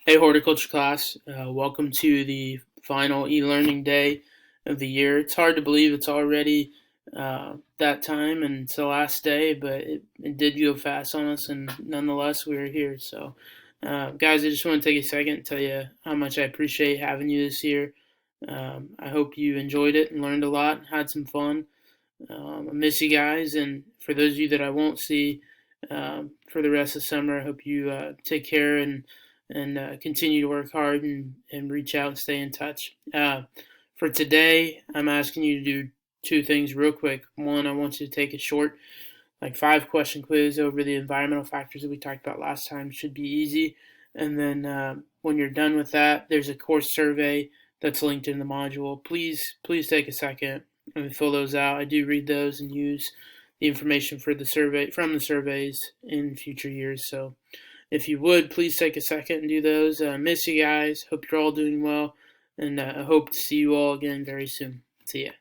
Hey, horticulture class. Welcome to the final e-learning day of the year. It's hard to believe it's already that time and it's the last day, but it did go fast on us, and nonetheless, we are here. So, guys, I just want to take a second and tell you how much I appreciate having you this year. I hope you enjoyed it and learned a lot, had some fun. I miss you guys, and for those of you that I won't see for the rest of summer, I hope you take care and continue to work hard and reach out and stay in touch. For today, I'm asking you to do two things real quick. One, I want you to take a short, like 5 question quiz over the environmental factors that we talked about last time. Should be easy. And then when you're done with that, there's a course survey that's linked in the module. Please take a second and fill those out. I do read those and use the information for the survey from the surveys in future years. So if you would, please take a second and do those. Miss you guys. Hope you're all doing well, and I hope to see you all again very soon. See ya.